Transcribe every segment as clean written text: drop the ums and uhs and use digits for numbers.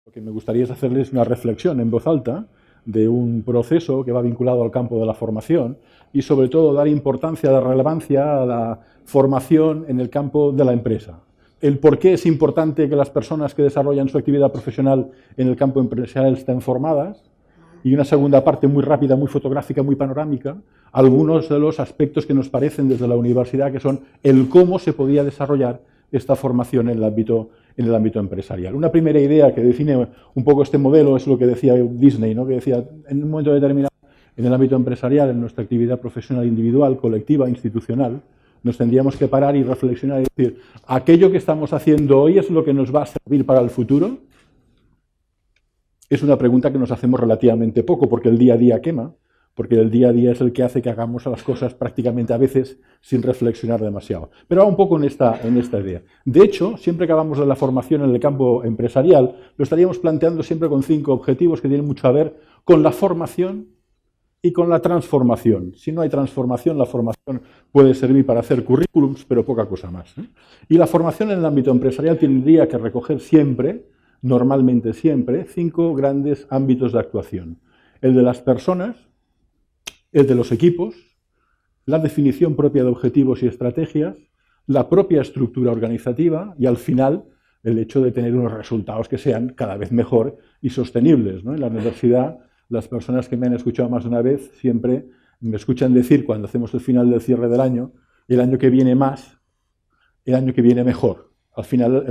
Lo que me gustaría es hacerles una reflexión en voz alta de un proceso que va vinculado al campo de la formación y sobre todo dar importancia, dar relevancia a la formación en el campo de la empresa. El por qué es importante que las personas que desarrollan su actividad profesional en el campo empresarial estén formadas, y una segunda parte muy rápida, muy fotográfica, muy panorámica, algunos de los aspectos que nos parecen desde la universidad que son el cómo se podía desarrollar esta formación en el ámbito empresarial. Una primera idea que define un poco este modelo es lo que decía Disney, ¿no? Que decía, en un momento determinado, en el ámbito empresarial, en nuestra actividad profesional individual, colectiva, institucional, nos tendríamos que parar y reflexionar y decir, ¿aquello que estamos haciendo hoy es lo que nos va a servir para el futuro? Es una pregunta que nos hacemos relativamente poco, porque el día a día quema, porque el día a día es el que hace que hagamos las cosas prácticamente a veces sin reflexionar demasiado. Pero va un poco en esta idea. De hecho, siempre que hablamos de la formación en el campo empresarial, lo estaríamos planteando siempre con 5 objetivos que tienen mucho a ver con la formación y con la transformación. Si no hay transformación, la formación puede servir para hacer currículums, pero poca cosa más, ¿eh? Y la formación en el ámbito empresarial tendría que recoger siempre, normalmente siempre, 5 grandes ámbitos de actuación. El de las personas, el de los equipos, la definición propia de objetivos y estrategias, la propia estructura organizativa y, al final, el hecho de tener unos resultados que sean cada vez mejor y sostenibles, ¿no? En la universidad, las personas que me han escuchado más de una vez siempre me escuchan decir, cuando hacemos el final del cierre del año, el año que viene más, el año que viene mejor. Al final,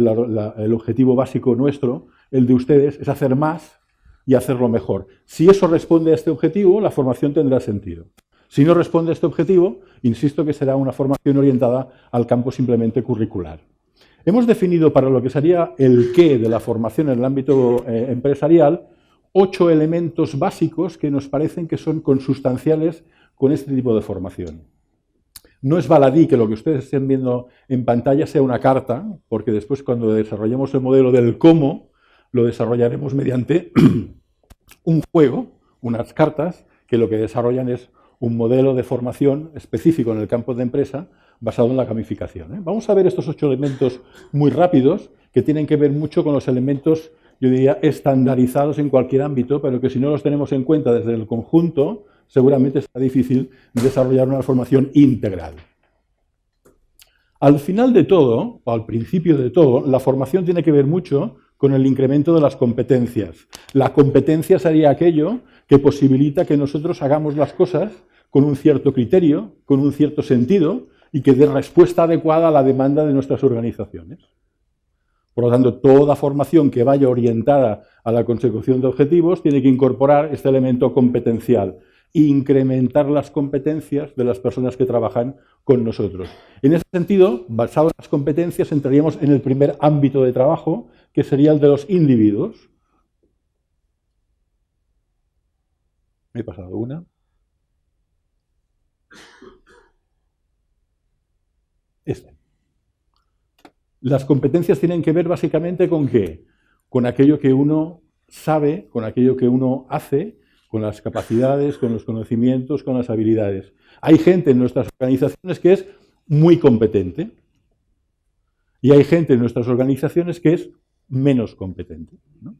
el objetivo básico nuestro, el de ustedes, es hacer más y hacerlo mejor. Si eso responde a este objetivo, la formación tendrá sentido. Si no responde a este objetivo, insisto que será una formación orientada al campo simplemente curricular. Hemos definido para lo que sería el qué de la formación en el ámbito empresarial 8 elementos básicos que nos parecen que son consustanciales con este tipo de formación. No es baladí que lo que ustedes estén viendo en pantalla sea una carta, porque después cuando desarrollemos el modelo del cómo, lo desarrollaremos mediante un juego, unas cartas, que lo que desarrollan es un modelo de formación específico en el campo de empresa basado en la gamificación, ¿eh? Vamos a ver estos 8 elementos muy rápidos que tienen que ver mucho con los elementos, yo diría, estandarizados en cualquier ámbito, pero que si no los tenemos en cuenta desde el conjunto, seguramente será difícil desarrollar una formación integral. Al final de todo, o al principio de todo, la formación tiene que ver mucho con el incremento de las competencias. La competencia sería aquello que posibilita que nosotros hagamos las cosas con un cierto criterio, con un cierto sentido y que dé respuesta adecuada a la demanda de nuestras organizaciones. Por lo tanto, toda formación que vaya orientada a la consecución de objetivos tiene que incorporar este elemento competencial, incrementar las competencias de las personas que trabajan con nosotros. En ese sentido, basado en las competencias, entraríamos en el primer ámbito de trabajo, que sería el de los individuos. Me he pasado una. Las competencias tienen que ver básicamente con ¿qué? Con aquello que uno sabe, con aquello que uno hace, con las capacidades, con los conocimientos, con las habilidades. Hay gente en nuestras organizaciones que es muy competente y hay gente en nuestras organizaciones que es menos competente, ¿no?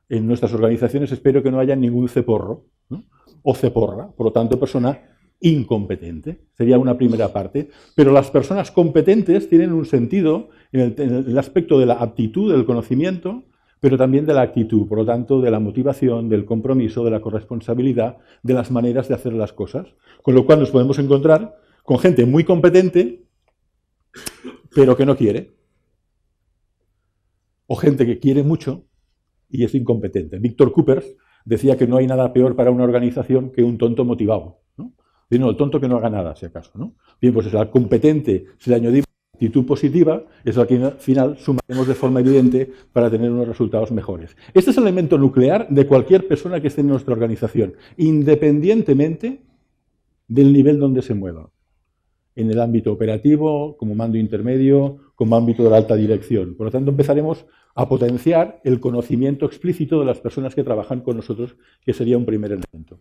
En nuestras organizaciones espero que no haya ningún ceporro, ¿no? O ceporra, por lo tanto, persona incompetente. Sería una primera parte. Pero las personas competentes tienen un sentido en el aspecto de la aptitud, del conocimiento, pero también de la actitud, por lo tanto, de la motivación, del compromiso, de la corresponsabilidad, de las maneras de hacer las cosas. Con lo cual nos podemos encontrar con gente muy competente, pero que no quiere. O gente que quiere mucho y es incompetente. Víctor Coopers decía que no hay nada peor para una organización que un tonto motivado, ¿no? Y no, el tonto que no haga nada, si acaso, ¿no? Bien, pues al competente, si le añadimos actitud positiva, es lo que al final sumaremos de forma evidente para tener unos resultados mejores. Este es el elemento nuclear de cualquier persona que esté en nuestra organización, independientemente del nivel donde se mueva. En el ámbito operativo, como mando intermedio, como ámbito de la alta dirección. Por lo tanto, empezaremos a potenciar el conocimiento explícito de las personas que trabajan con nosotros, que sería un primer elemento.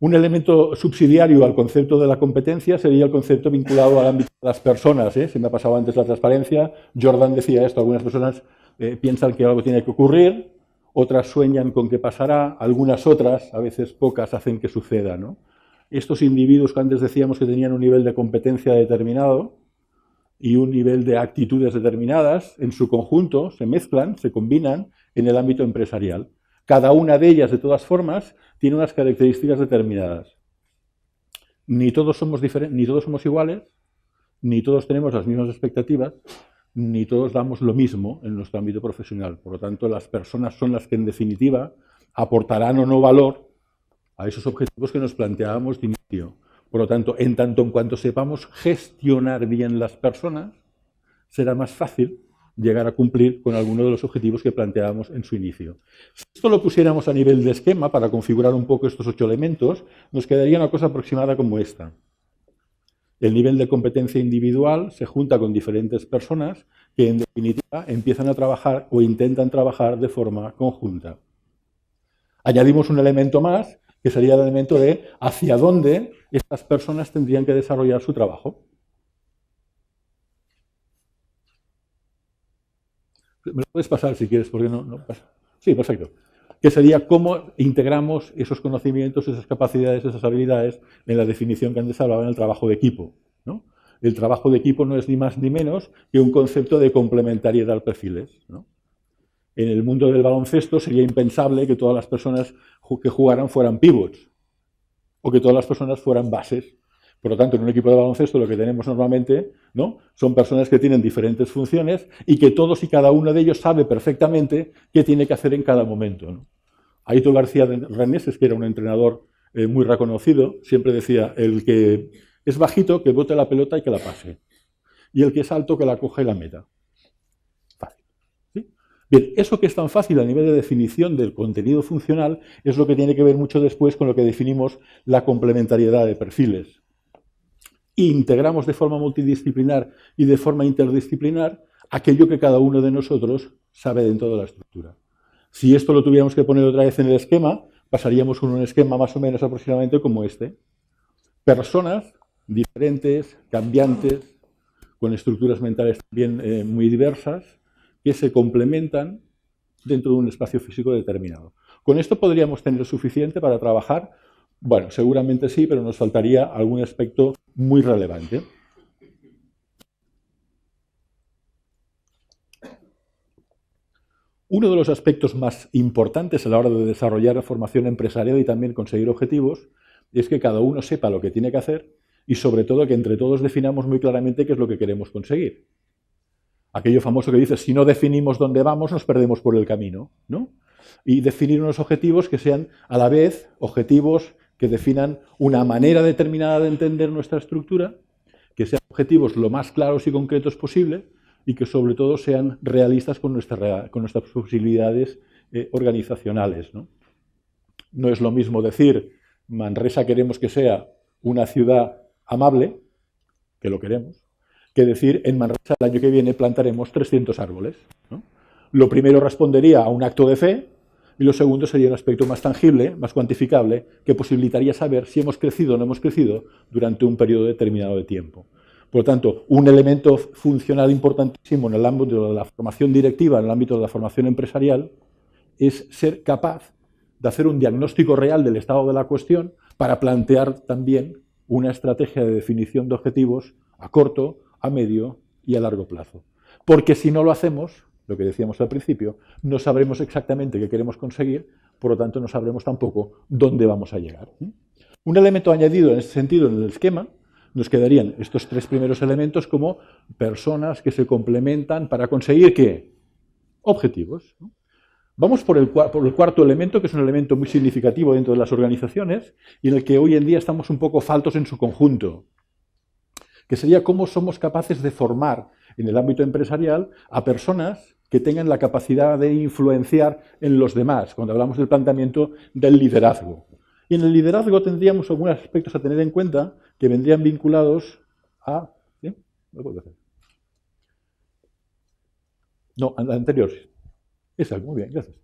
Un elemento subsidiario al concepto de la competencia sería el concepto vinculado al ámbito de las personas, ¿eh? Se me ha pasado antes la transparencia. Jordan decía esto, algunas personas piensan que algo tiene que ocurrir otras sueñan con que pasará, algunas otras, a veces pocas, hacen que suceda, ¿no? Estos individuos que antes decíamos que tenían un nivel de competencia determinado y un nivel de actitudes determinadas, en su conjunto se mezclan, se combinan en el ámbito empresarial. Cada una de ellas, de todas formas, tiene unas características determinadas. Ni todos somos diferentes, ni todos somos iguales, ni todos tenemos las mismas expectativas, ni todos damos lo mismo en nuestro ámbito profesional. Por lo tanto, las personas son las que, en definitiva, aportarán o no valor a esos objetivos que nos planteábamos de inicio. Por lo tanto, en tanto en cuanto sepamos gestionar bien las personas, será más fácil llegar a cumplir con alguno de los objetivos que planteábamos en su inicio. Si esto lo pusiéramos a nivel de esquema, para configurar un poco estos 8 elementos, nos quedaría una cosa aproximada como esta. El nivel de competencia individual se junta con diferentes personas que, en definitiva, empiezan a trabajar o intentan trabajar de forma conjunta. Añadimos un elemento más, que sería el elemento de hacia dónde estas personas tendrían que desarrollar su trabajo. ¿Me lo puedes pasar si quieres? Porque no pasa. Sí, perfecto. Que sería cómo integramos esos conocimientos, esas capacidades, esas habilidades en la definición que antes hablaba en el trabajo de equipo, ¿no? El trabajo de equipo no es ni más ni menos que un concepto de complementariedad de perfiles, ¿no? En el mundo del baloncesto sería impensable que todas las personas que jugaran fueran pivots o que todas las personas fueran bases. Por lo tanto, en un equipo de baloncesto lo que tenemos normalmente, ¿no?, son personas que tienen diferentes funciones y que todos y cada uno de ellos sabe perfectamente qué tiene que hacer en cada momento, ¿no? Aitor García Reneses, que era un entrenador muy reconocido, siempre decía: el que es bajito, que bote la pelota y que la pase. Y el que es alto, que la coja y la meta. Fácil. ¿Sí? Bien, eso que es tan fácil a nivel de definición del contenido funcional es lo que tiene que ver mucho después con lo que definimos la complementariedad de perfiles. Integramos de forma multidisciplinar y de forma interdisciplinar aquello que cada uno de nosotros sabe dentro de la estructura. Si esto lo tuviéramos que poner otra vez en el esquema, pasaríamos con un esquema más o menos aproximadamente como este. Personas diferentes, cambiantes, con estructuras mentales también muy diversas, que se complementan dentro de un espacio físico determinado. ¿Con esto podríamos tener suficiente para trabajar? Bueno, seguramente sí, pero nos faltaría algún aspecto muy relevante. Uno de los aspectos más importantes a la hora de desarrollar la formación empresarial y también conseguir objetivos es que cada uno sepa lo que tiene que hacer y, sobre todo, que entre todos definamos muy claramente qué es lo que queremos conseguir. Aquello famoso que dice: si no definimos dónde vamos, nos perdemos por el camino, ¿no? Y definir unos objetivos que sean, a la vez, objetivos que definan una manera determinada de entender nuestra estructura, que sean objetivos lo más claros y concretos posible y que, sobre todo, sean realistas con nuestras posibilidades organizacionales, ¿no? No es lo mismo decir: Manresa queremos que sea una ciudad amable, que lo queremos, que decir: en Manresa el año que viene plantaremos 300 árboles, ¿no? Lo primero respondería a un acto de fe y lo segundo sería un aspecto más tangible, más cuantificable, que posibilitaría saber si hemos crecido o no hemos crecido durante un periodo determinado de tiempo. Por lo tanto, un elemento funcional importantísimo en el ámbito de la formación directiva, en el ámbito de la formación empresarial, es ser capaz de hacer un diagnóstico real del estado de la cuestión para plantear también una estrategia de definición de objetivos a corto, a medio y a largo plazo. Porque si no lo hacemos, lo que decíamos al principio, no sabremos exactamente qué queremos conseguir, por lo tanto no sabremos tampoco dónde vamos a llegar. Un elemento añadido en ese sentido en el esquema, nos quedarían estos 3 primeros elementos como personas que se complementan para conseguir ¿qué? Objetivos, ¿no? Vamos por el cuarto elemento, que es un elemento muy significativo dentro de las organizaciones y en el que hoy en día estamos un poco faltos en su conjunto, que sería cómo somos capaces de formar en el ámbito empresarial a personas que tengan la capacidad de influenciar en los demás, cuando hablamos del planteamiento del liderazgo. Y en el liderazgo tendríamos algunos aspectos a tener en cuenta que vendrían vinculados a... ¿sí? ¿Lo puedo hacer? No, al anterior. Esa, muy bien, gracias.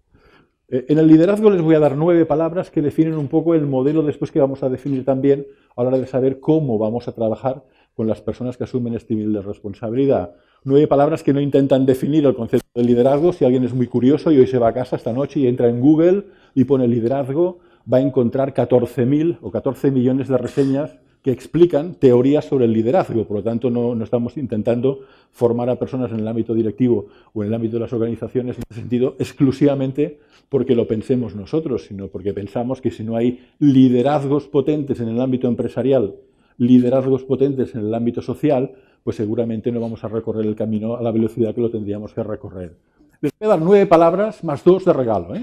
En el liderazgo les voy a dar 9 palabras que definen un poco el modelo después que vamos a definir también a la hora de saber cómo vamos a trabajar con las personas que asumen este nivel de responsabilidad. 9 palabras que no intentan definir el concepto de liderazgo. Si alguien es muy curioso y hoy se va a casa esta noche y entra en Google y pone liderazgo, va a encontrar 14.000 o 14 millones de reseñas que explican teorías sobre el liderazgo. Por lo tanto, no estamos intentando formar a personas en el ámbito directivo o en el ámbito de las organizaciones en ese sentido exclusivamente porque lo pensemos nosotros, sino porque pensamos que si no hay liderazgos potentes en el ámbito empresarial, liderazgos potentes en el ámbito social, pues seguramente no vamos a recorrer el camino a la velocidad que lo tendríamos que recorrer. Les voy a dar 9 palabras más 2 de regalo.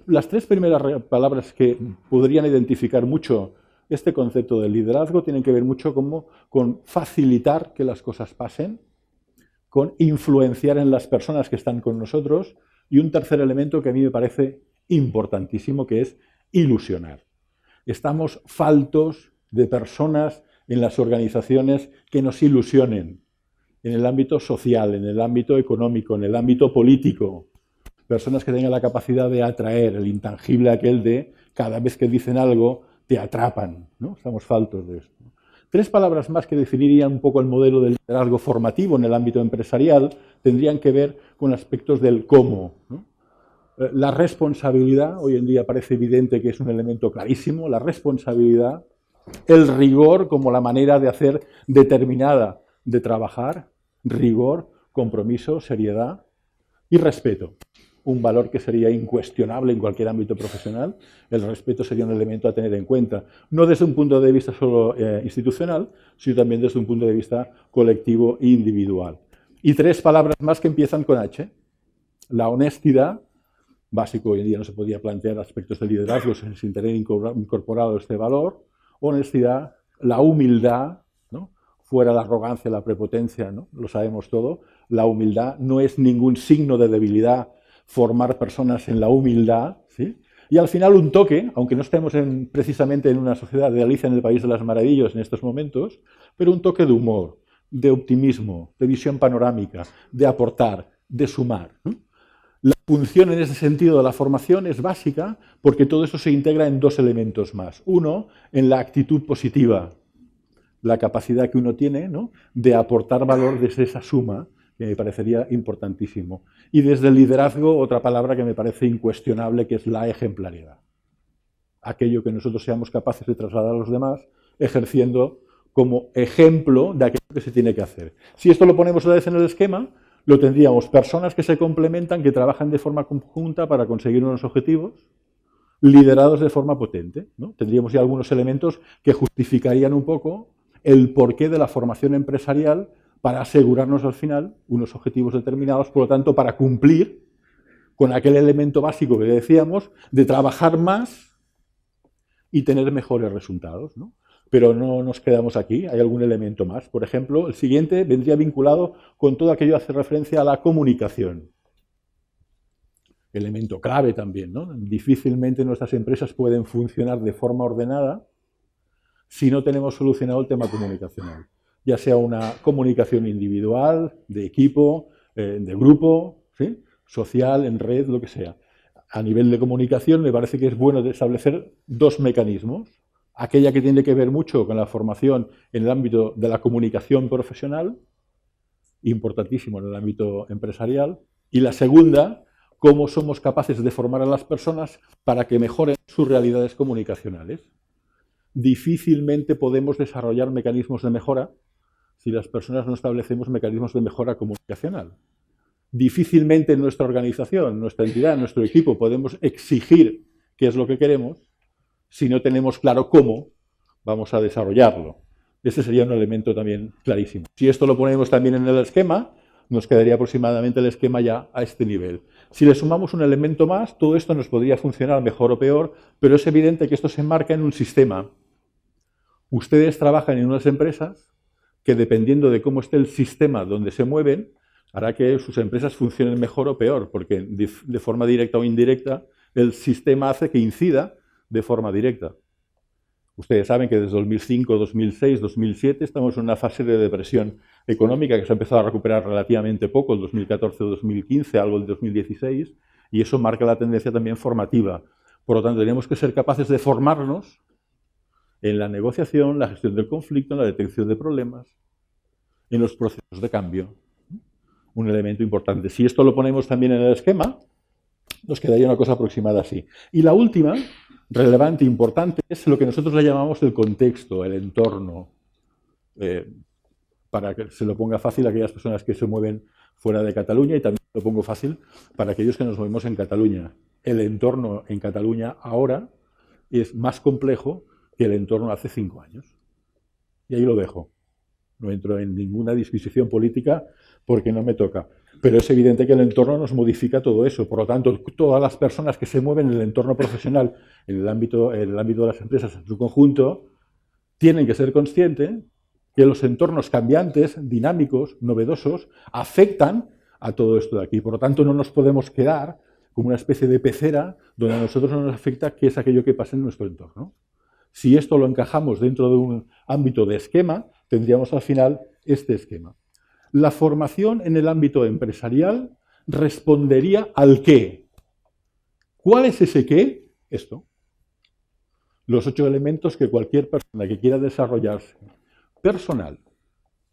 Las 3 primeras palabras que podrían identificar mucho este concepto del liderazgo tienen que ver mucho con facilitar que las cosas pasen, con influenciar en las personas que están con nosotros y un tercer elemento que a mí me parece importantísimo, que es ilusionar. Estamos faltos de personas en las organizaciones que nos ilusionen en el ámbito social, en el ámbito económico, en el ámbito político. Personas que tengan la capacidad de atraer, el intangible aquel de cada vez que dicen algo te atrapan, ¿no? Estamos faltos de esto. 3 palabras más que definirían un poco el modelo del liderazgo formativo en el ámbito empresarial tendrían que ver con aspectos del cómo, ¿no? La responsabilidad, hoy en día parece evidente que es un elemento clarísimo, la responsabilidad, el rigor como la manera de hacer determinada de trabajar, rigor, compromiso, seriedad y respeto. Un valor que sería incuestionable en cualquier ámbito profesional. El respeto sería un elemento a tener en cuenta, no desde un punto de vista solo institucional, sino también desde un punto de vista colectivo e individual. Y 3 palabras más que empiezan con H. La honestidad, básico hoy en día no se podía plantear aspectos de liderazgo sin tener incorporado este valor. Honestidad, la humildad, ¿no? Fuera la arrogancia, la prepotencia, ¿no? Lo sabemos todo. La humildad no es ningún signo de debilidad, formar personas en la humildad, ¿sí? Y al final un toque, aunque no estemos precisamente en una sociedad de Alicia en el País de las Maravillas en estos momentos, pero un toque de humor, de optimismo, de visión panorámica, de aportar, de sumar, ¿no? La función en ese sentido de la formación es básica porque todo eso se integra en 2 elementos más. Uno, en la actitud positiva, la capacidad que uno tiene, ¿no?, de aportar valor desde esa suma, que me parecería importantísimo. Y desde el liderazgo, otra palabra que me parece incuestionable, que es la ejemplaridad. Aquello que nosotros seamos capaces de trasladar a los demás, ejerciendo como ejemplo de aquello que se tiene que hacer. Si esto lo ponemos otra vez en el esquema, lo tendríamos personas que se complementan, que trabajan de forma conjunta para conseguir unos objetivos, liderados de forma potente, ¿no? Tendríamos ya algunos elementos que justificarían un poco el porqué de la formación empresarial para asegurarnos al final unos objetivos determinados, por lo tanto, para cumplir con aquel elemento básico que decíamos de trabajar más y tener mejores resultados, ¿no? Pero no nos quedamos aquí, hay algún elemento más. Por ejemplo, el siguiente vendría vinculado con todo aquello que hace referencia a la comunicación. Elemento clave también, ¿no? Difícilmente nuestras empresas pueden funcionar de forma ordenada si no tenemos solucionado el tema comunicacional. Ya sea una comunicación individual, de equipo, de grupo, ¿sí?, social, en red, lo que sea. A nivel de comunicación me parece que es bueno establecer 2 mecanismos. Aquella que tiene que ver mucho con la formación en el ámbito de la comunicación profesional, importantísimo en el ámbito empresarial, y la segunda, cómo somos capaces de formar a las personas para que mejoren sus realidades comunicacionales. Difícilmente podemos desarrollar mecanismos de mejora si las personas no establecemos mecanismos de mejora comunicacional. Difícilmente en nuestra organización, nuestra entidad, nuestro equipo podemos exigir qué es lo que queremos si no tenemos claro cómo vamos a desarrollarlo. Ese sería un elemento también clarísimo. Si esto lo ponemos también en el esquema, nos quedaría aproximadamente el esquema ya a este nivel. Si le sumamos un elemento más, todo esto nos podría funcionar mejor o peor, pero es evidente que esto se enmarca en un sistema. Ustedes trabajan en unas empresas que, dependiendo de cómo esté el sistema donde se mueven, hará que sus empresas funcionen mejor o peor, porque de forma directa o indirecta el sistema hace que incida de forma directa. Ustedes saben que desde 2005, 2006, 2007 estamos en una fase de depresión económica que se ha empezado a recuperar relativamente poco, el 2014 o 2015, algo el 2016, y eso marca la tendencia también formativa. Por lo tanto, tenemos que ser capaces de formarnos en la negociación, la gestión del conflicto, en la detección de problemas, en los procesos de cambio. Un elemento importante. Si esto lo ponemos también en el esquema, nos quedaría una cosa aproximada así. Y la última, relevante e importante, es lo que nosotros le llamamos el contexto, el entorno. Para que se lo ponga fácil a aquellas personas que se mueven fuera de Cataluña, y también lo pongo fácil para aquellos que nos movemos en Cataluña. El entorno en Cataluña ahora es más complejo que el entorno hace 5 años. Y ahí lo dejo. No entro en ninguna disquisición política porque no me toca. Pero es evidente que el entorno nos modifica todo eso. Por lo tanto, todas las personas que se mueven en el entorno profesional, en el ámbito de las empresas en su conjunto, tienen que ser conscientes que los entornos cambiantes, dinámicos, novedosos, afectan a todo esto de aquí. Por lo tanto, no nos podemos quedar como una especie de pecera donde a nosotros no nos afecta qué es aquello que pasa en nuestro entorno. Si esto lo encajamos dentro de un ámbito de esquema, tendríamos al final este esquema. La formación en el ámbito empresarial respondería al qué. ¿Cuál es ese qué? Esto. Los 8 elementos que cualquier persona que quiera desarrollarse personal,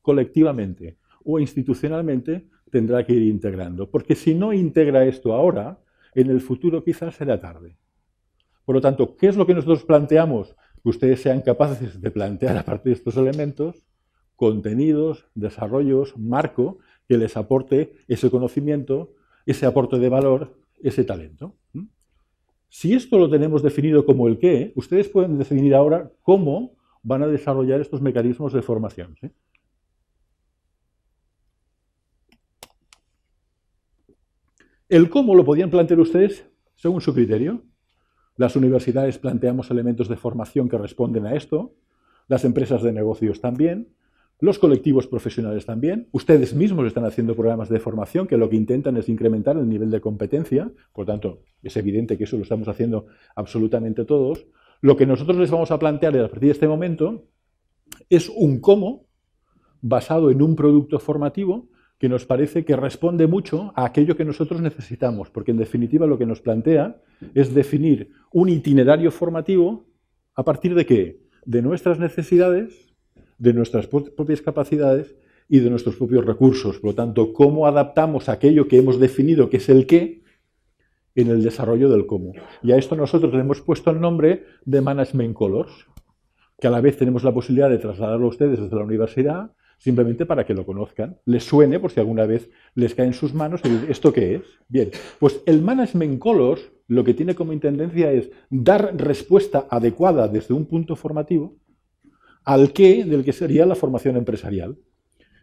colectivamente o institucionalmente tendrá que ir integrando. Porque si no integra esto ahora, en el futuro quizás será tarde. Por lo tanto, ¿qué es lo que nosotros planteamos? Que ustedes sean capaces de plantear a partir de estos elementos contenidos, desarrollos, marco, que les aporte ese conocimiento, ese aporte de valor, ese talento. Si esto lo tenemos definido como el qué, ustedes pueden definir ahora cómo van a desarrollar estos mecanismos de formación. ¿Sí? El cómo lo podían plantear ustedes según su criterio. Las universidades planteamos elementos de formación que responden a esto, las empresas de negocios también, los colectivos profesionales también. Ustedes mismos están haciendo programas de formación que lo que intentan es incrementar el nivel de competencia. Por tanto, es evidente que eso lo estamos haciendo absolutamente todos. Lo que nosotros les vamos a plantear a partir de este momento es un cómo basado en un producto formativo que nos parece que responde mucho a aquello que nosotros necesitamos, porque en definitiva lo que nos plantea es definir un itinerario formativo a partir de ¿qué? De nuestras necesidades, de nuestras propias capacidades y de nuestros propios recursos. Por lo tanto, cómo adaptamos aquello que hemos definido, que es el qué, en el desarrollo del cómo. Y a esto nosotros le hemos puesto el nombre de Management Colors, que a la vez tenemos la posibilidad de trasladarlo a ustedes desde la universidad, simplemente para que lo conozcan, les suene por si alguna vez les cae en sus manos y ¿esto qué es? Bien, pues el Management Colors lo que tiene como intendencia es dar respuesta adecuada desde un punto formativo al qué del que sería la formación empresarial.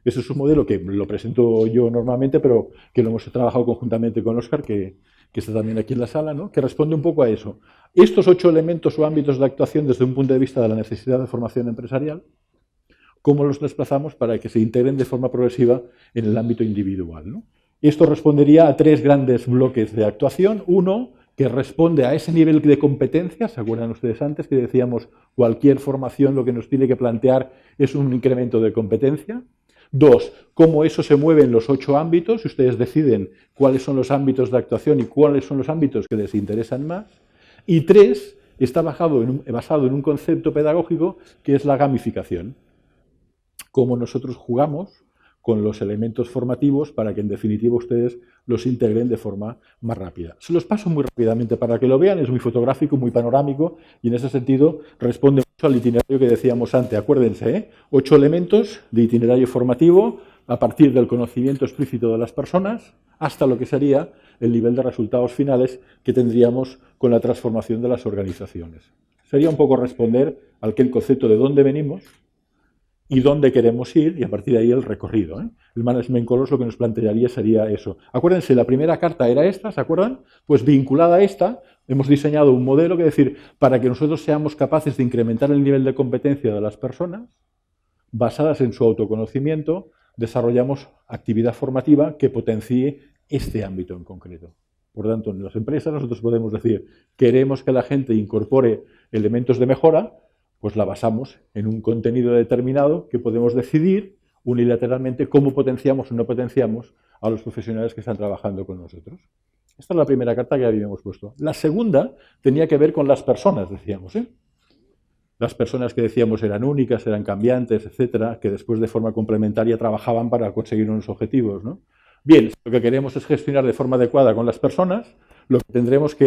Ese es un modelo que lo presento yo normalmente, pero que lo hemos trabajado conjuntamente con Óscar, que está también aquí en la sala, ¿no? Que responde un poco a eso. Estos 8 elementos o ámbitos de actuación desde un punto de vista de la necesidad de formación empresarial, ¿cómo los desplazamos para que se integren de forma progresiva en el ámbito individual, ¿no? Esto respondería a 3 grandes bloques de actuación. Uno, que responde a ese nivel de competencia. ¿Se acuerdan ustedes antes que decíamos cualquier formación lo que nos tiene que plantear es un incremento de competencia? 2, cómo eso se mueve en los 8 ámbitos. Ustedes deciden cuáles son los ámbitos de actuación y cuáles son los ámbitos que les interesan más. Y 3, está basado en un concepto pedagógico que es la gamificación. Cómo nosotros jugamos con los elementos formativos para que en definitiva ustedes los integren de forma más rápida. Se los paso muy rápidamente para que lo vean, es muy fotográfico, muy panorámico y en ese sentido responde mucho al itinerario que decíamos antes. Acuérdense, 8 elementos de itinerario formativo a partir del conocimiento explícito de las personas hasta lo que sería el nivel de resultados finales que tendríamos con la transformación de las organizaciones. Sería un poco responder al concepto de dónde venimos y dónde queremos ir, y a partir de ahí el recorrido. El Management Colors lo que nos plantearía sería eso. Acuérdense, la primera carta era esta, ¿se acuerdan? Pues vinculada a esta, hemos diseñado un modelo que decir, para que nosotros seamos capaces de incrementar el nivel de competencia de las personas, basadas en su autoconocimiento, desarrollamos actividad formativa que potencie este ámbito en concreto. Por lo tanto, en las empresas nosotros podemos decir, queremos que la gente incorpore elementos de mejora, pues la basamos en un contenido determinado que podemos decidir unilateralmente cómo potenciamos o no potenciamos a los profesionales que están trabajando con nosotros. Esta es la primera carta que habíamos puesto. La segunda tenía que ver con las personas, decíamos. Las personas que decíamos eran únicas, eran cambiantes, etcétera, que después de forma complementaria trabajaban para conseguir unos objetivos, ¿no? Bien, si lo que queremos es gestionar de forma adecuada con las personas, lo que tendremos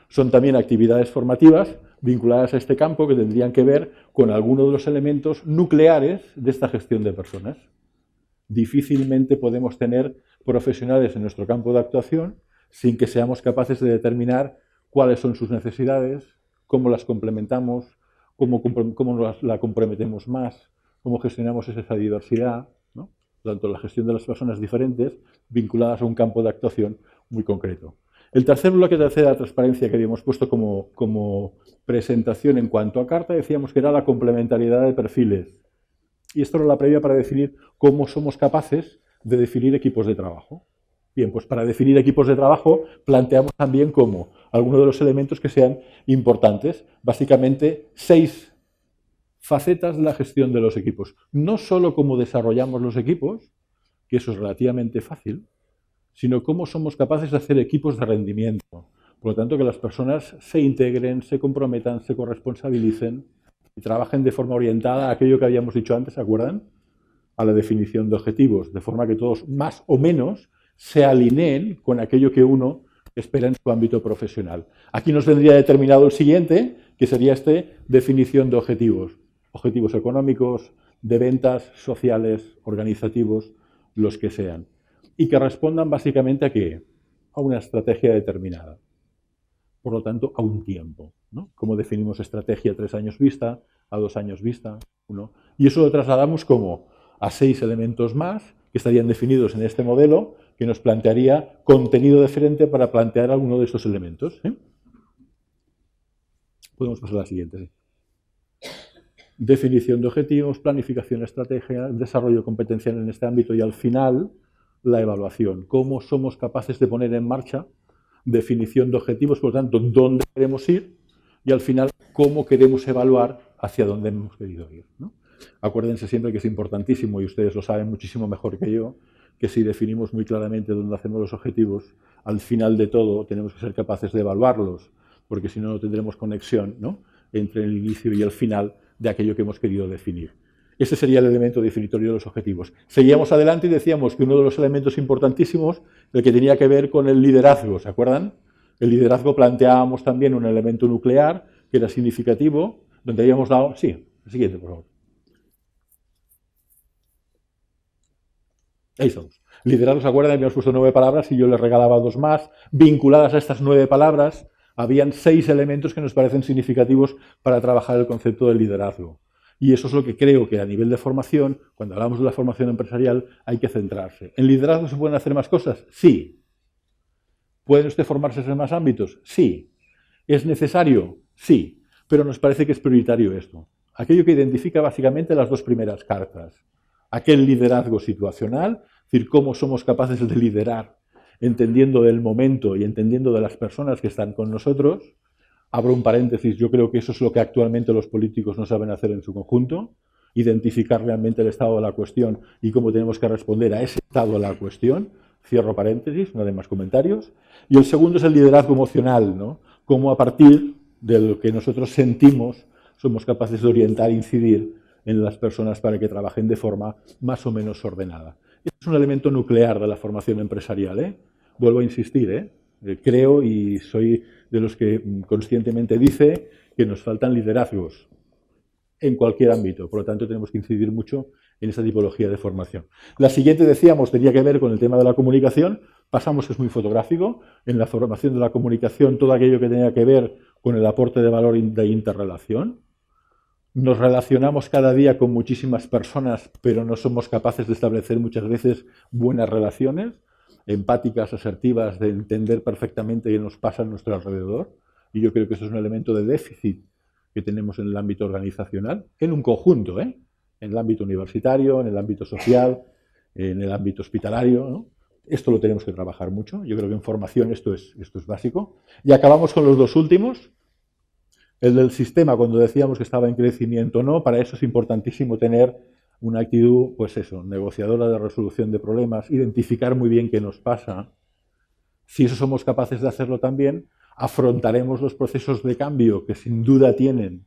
son también actividades formativas vinculadas a este campo que tendrían que ver con algunos de los elementos nucleares de esta gestión de personas. Difícilmente podemos tener profesionales en nuestro campo de actuación sin que seamos capaces de determinar cuáles son sus necesidades, cómo las complementamos, cómo la comprometemos más, cómo gestionamos esa diversidad, ¿no? Tanto la gestión de las personas diferentes vinculadas a un campo de actuación muy concreto. El tercer bloque de la transparencia que habíamos puesto como presentación en cuanto a carta, decíamos que era la complementariedad de perfiles. Y esto era la previa para definir cómo somos capaces de definir equipos de trabajo. Bien, pues para definir equipos de trabajo planteamos también como algunos de los elementos que sean importantes. Básicamente 6 facetas de la gestión de los equipos. No solo cómo desarrollamos los equipos, que eso es relativamente fácil, sino cómo somos capaces de hacer equipos de rendimiento. Por lo tanto, que las personas se integren, se comprometan, se corresponsabilicen y trabajen de forma orientada a aquello que habíamos dicho antes, ¿se acuerdan? A la definición de objetivos, de forma que todos más o menos se alineen con aquello que uno espera en su ámbito profesional. Aquí nos vendría determinado el siguiente, que sería definición de objetivos. Objetivos económicos, de ventas, sociales, organizativos, los que sean. Y que respondan básicamente a ¿qué? A una estrategia determinada. Por lo tanto, a un tiempo, ¿no? ¿Cómo definimos estrategia a 3 años vista, a 2 años vista, 1? Y eso lo trasladamos como a 6 elementos más que estarían definidos en este modelo, que nos plantearía contenido diferente para plantear alguno de estos elementos. Podemos pasar a la siguiente. Definición de objetivos, planificación, estrategia, desarrollo competencial en este ámbito y al final la evaluación. Cómo somos capaces de poner en marcha definición de objetivos, por lo tanto, dónde queremos ir y al final cómo queremos evaluar hacia dónde hemos querido ir, ¿no? Acuérdense siempre que es importantísimo, y ustedes lo saben muchísimo mejor que yo, que si definimos muy claramente dónde hacemos los objetivos, al final de todo tenemos que ser capaces de evaluarlos, porque si no, no tendremos conexión, ¿no?, entre el inicio y el final de aquello que hemos querido definir. Ese sería el elemento definitorio de los objetivos. Seguíamos adelante y decíamos que uno de los elementos importantísimos, el que tenía que ver con el liderazgo, ¿se acuerdan? El liderazgo planteábamos también un elemento nuclear que era significativo, donde habíamos dado... Sí, el siguiente, por favor. Ahí estamos. Liderazgo, ¿se acuerdan? Habíamos puesto 9 palabras y yo les regalaba 2 más. Vinculadas a estas 9 palabras, habían 6 elementos que nos parecen significativos para trabajar el concepto del liderazgo. Y eso es lo que creo que a nivel de formación, cuando hablamos de la formación empresarial, hay que centrarse. ¿En liderazgo se pueden hacer más cosas? Sí. ¿Puede usted formarse en más ámbitos? Sí. ¿Es necesario? Sí. Pero nos parece que es prioritario esto. Aquello que identifica básicamente las 2 primeras cartas. Aquel liderazgo situacional, es decir, cómo somos capaces de liderar, entendiendo del momento y entendiendo de las personas que están con nosotros. Abro un paréntesis, yo creo que eso es lo que actualmente los políticos no saben hacer en su conjunto, identificar realmente el estado de la cuestión y cómo tenemos que responder a ese estado de la cuestión. Cierro paréntesis, no hay más comentarios. Y el segundo es el liderazgo emocional, ¿no? Cómo a partir de lo que nosotros sentimos somos capaces de orientar e incidir en las personas para que trabajen de forma más o menos ordenada. Este es un elemento nuclear de la formación empresarial, ¿eh? Vuelvo a insistir, creo y soy de los que conscientemente dice que nos faltan liderazgos en cualquier ámbito. Por lo tanto, tenemos que incidir mucho en esa tipología de formación. La siguiente, decíamos, tenía que ver con el tema de la comunicación. Pasamos, que es muy fotográfico. En la formación de la comunicación, todo aquello que tenía que ver con el aporte de valor de interrelación. Nos relacionamos cada día con muchísimas personas, pero no somos capaces de establecer muchas veces buenas relaciones empáticas, asertivas, de entender perfectamente qué nos pasa a nuestro alrededor. Y yo creo que eso es un elemento de déficit que tenemos en el ámbito organizacional, en un conjunto, en el ámbito universitario, en el ámbito social, en el ámbito hospitalario, ¿no? Esto lo tenemos que trabajar mucho. Yo creo que en formación esto es básico. Y acabamos con los 2 últimos. El del sistema, cuando decíamos que estaba en crecimiento o no, para eso es importantísimo tener una actitud, pues eso, negociadora de resolución de problemas, identificar muy bien qué nos pasa. Si eso somos capaces de hacerlo también, afrontaremos los procesos de cambio que sin duda tienen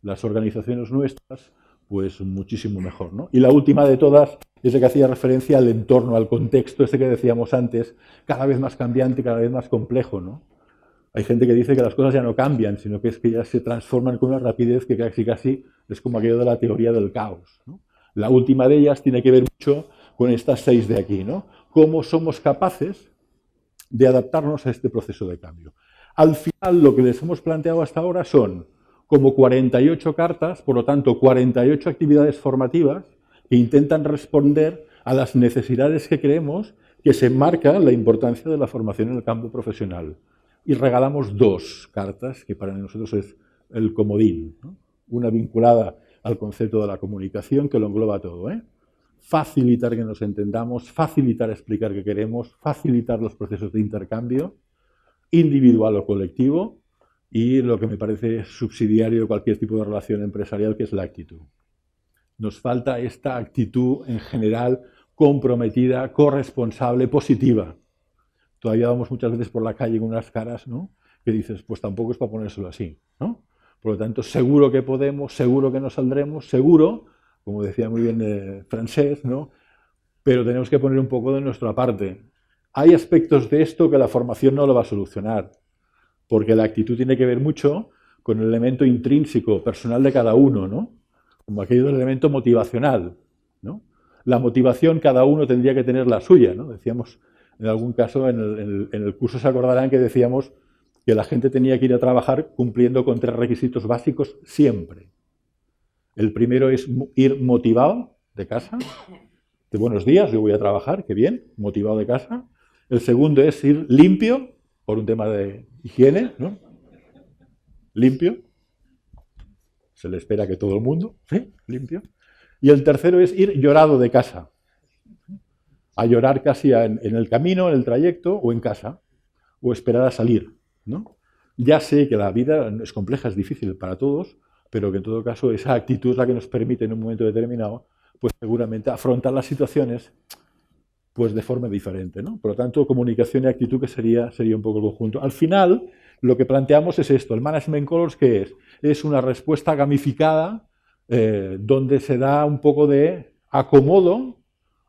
las organizaciones nuestras, pues muchísimo mejor, ¿no? Y la última de todas es la que hacía referencia al entorno, al contexto ese que decíamos antes, cada vez más cambiante, cada vez más complejo, ¿no? Hay gente que dice que las cosas ya no cambian, sino que es que ya se transforman con una rapidez que casi es como aquello de la teoría del caos, ¿no? La última de ellas tiene que ver mucho con estas 6 de aquí, ¿no? Cómo somos capaces de adaptarnos a este proceso de cambio. Al final, lo que les hemos planteado hasta ahora son como 48 cartas, por lo tanto, 48 actividades formativas que intentan responder a las necesidades que creemos que se marca la importancia de la formación en el campo profesional. Y regalamos 2 cartas, que para nosotros es el comodín, ¿no? Una vinculada al concepto de la comunicación, que lo engloba todo, ¿eh? Facilitar que nos entendamos, facilitar explicar qué queremos, facilitar los procesos de intercambio, individual o colectivo, y lo que me parece subsidiario de cualquier tipo de relación empresarial, que es la actitud. Nos falta esta actitud en general comprometida, corresponsable, positiva. Todavía vamos muchas veces por la calle con unas caras, ¿no?, que dices, pues tampoco es para ponérselo así, ¿no? Por lo tanto, seguro que podemos, seguro que nos saldremos, seguro, como decía muy bien Francés, ¿no?, pero tenemos que poner un poco de nuestra parte. Hay aspectos de esto que la formación no lo va a solucionar, porque la actitud tiene que ver mucho con el elemento intrínseco, personal de cada uno, ¿no?, como aquello del elemento motivacional, ¿no? La motivación cada uno tendría que tener la suya, ¿no? Decíamos, en algún caso, en el curso se acordarán que decíamos que la gente tenía que ir a trabajar cumpliendo con 3 requisitos básicos siempre. El primero es ir motivado de casa, de buenos días, yo voy a trabajar, qué bien, motivado de casa. El segundo es ir limpio, por un tema de higiene, ¿no? Limpio. Se le espera que todo el mundo, ¿sí?, limpio. Y el tercero es ir llorado de casa. A llorar casi en el camino, en el trayecto o en casa, o esperar a salir, ¿no? Ya sé que la vida es compleja, es difícil para todos, pero que en todo caso esa actitud es la que nos permite en un momento determinado, pues seguramente afrontar las situaciones pues de forma diferente, ¿no? Por lo tanto, comunicación y actitud, que sería un poco el conjunto. Al final, lo que planteamos es esto. El Management Colors, ¿qué es? Es una respuesta gamificada donde se da un poco de acomodo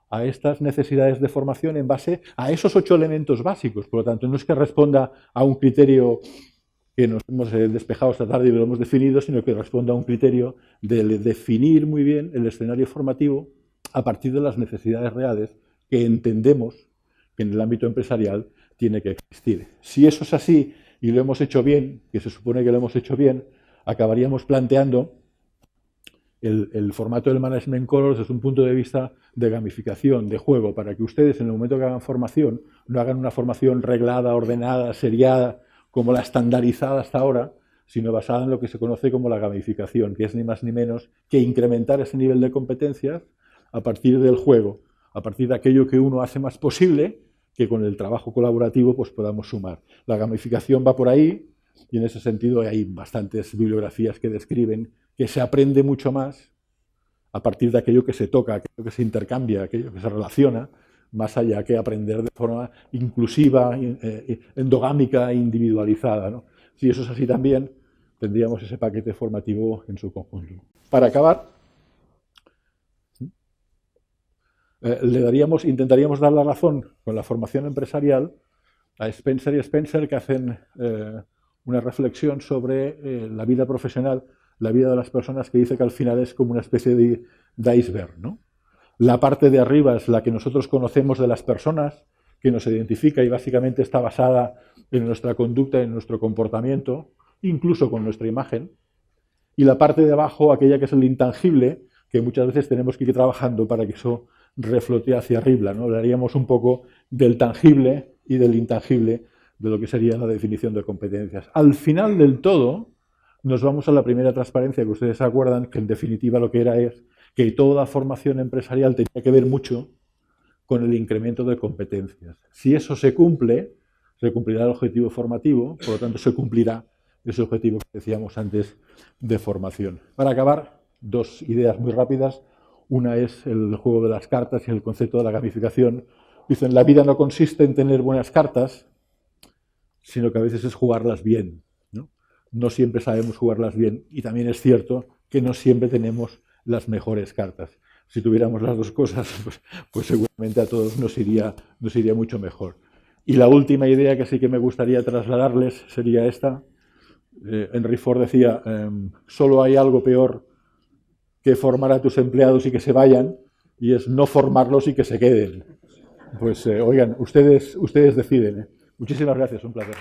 a estas necesidades de formación en base a esos 8 elementos básicos. Por lo tanto, no es que responda a un criterio que nos hemos despejado esta tarde y lo hemos definido, sino que responda a un criterio de definir muy bien el escenario formativo a partir de las necesidades reales que entendemos que en el ámbito empresarial tiene que existir. Si eso es así y lo hemos hecho bien, que se supone que lo hemos hecho bien, acabaríamos planteando el formato del Management Colors desde un punto de vista de gamificación, de juego, para que ustedes en el momento que hagan formación no hagan una formación reglada, ordenada, seriada, como la estandarizada hasta ahora, sino basada en lo que se conoce como la gamificación, que es ni más ni menos que incrementar ese nivel de competencias a partir del juego, a partir de aquello que uno hace más posible, que con el trabajo colaborativo pues podamos sumar. La gamificación va por ahí, y en ese sentido hay bastantes bibliografías que describen que se aprende mucho más a partir de aquello que se toca, aquello que se intercambia, aquello que se relaciona, más allá que aprender de forma inclusiva, endogámica e individualizada, ¿no? Si eso es así también, tendríamos ese paquete formativo en su conjunto. Para acabar, intentaríamos dar la razón con la formación empresarial a Spencer y Spencer, que hacen una reflexión sobre la vida profesional, la vida de las personas, que dice que al final es como una especie de iceberg, ¿no? La parte de arriba es la que nosotros conocemos de las personas, que nos identifica y básicamente está basada en nuestra conducta, en nuestro comportamiento, incluso con nuestra imagen. Y la parte de abajo, aquella que es el intangible, que muchas veces tenemos que ir trabajando para que eso reflote hacia arriba, ¿no? Hablaríamos un poco del tangible y del intangible de lo que sería la definición de competencias. Al final del todo, nos vamos a la primera transparencia, que ustedes se acuerdan, que en definitiva lo que era es que toda formación empresarial tenía que ver mucho con el incremento de competencias. Si eso se cumple, se cumplirá el objetivo formativo, por lo tanto se cumplirá ese objetivo que decíamos antes de formación. Para acabar, 2 ideas muy rápidas. Una es el juego de las cartas y el concepto de la gamificación. Dicen, la vida no consiste en tener buenas cartas, sino que a veces es jugarlas bien, ¿no? no siempre sabemos jugarlas bien y también es cierto que no siempre tenemos las mejores cartas. Si tuviéramos las dos cosas, pues seguramente a todos nos iría mucho mejor. Y la última idea que sí que me gustaría trasladarles sería esta. Henry Ford decía, solo hay algo peor que formar a tus empleados y que se vayan, y es no formarlos y que se queden. Pues oigan, ustedes deciden. Muchísimas gracias, un placer.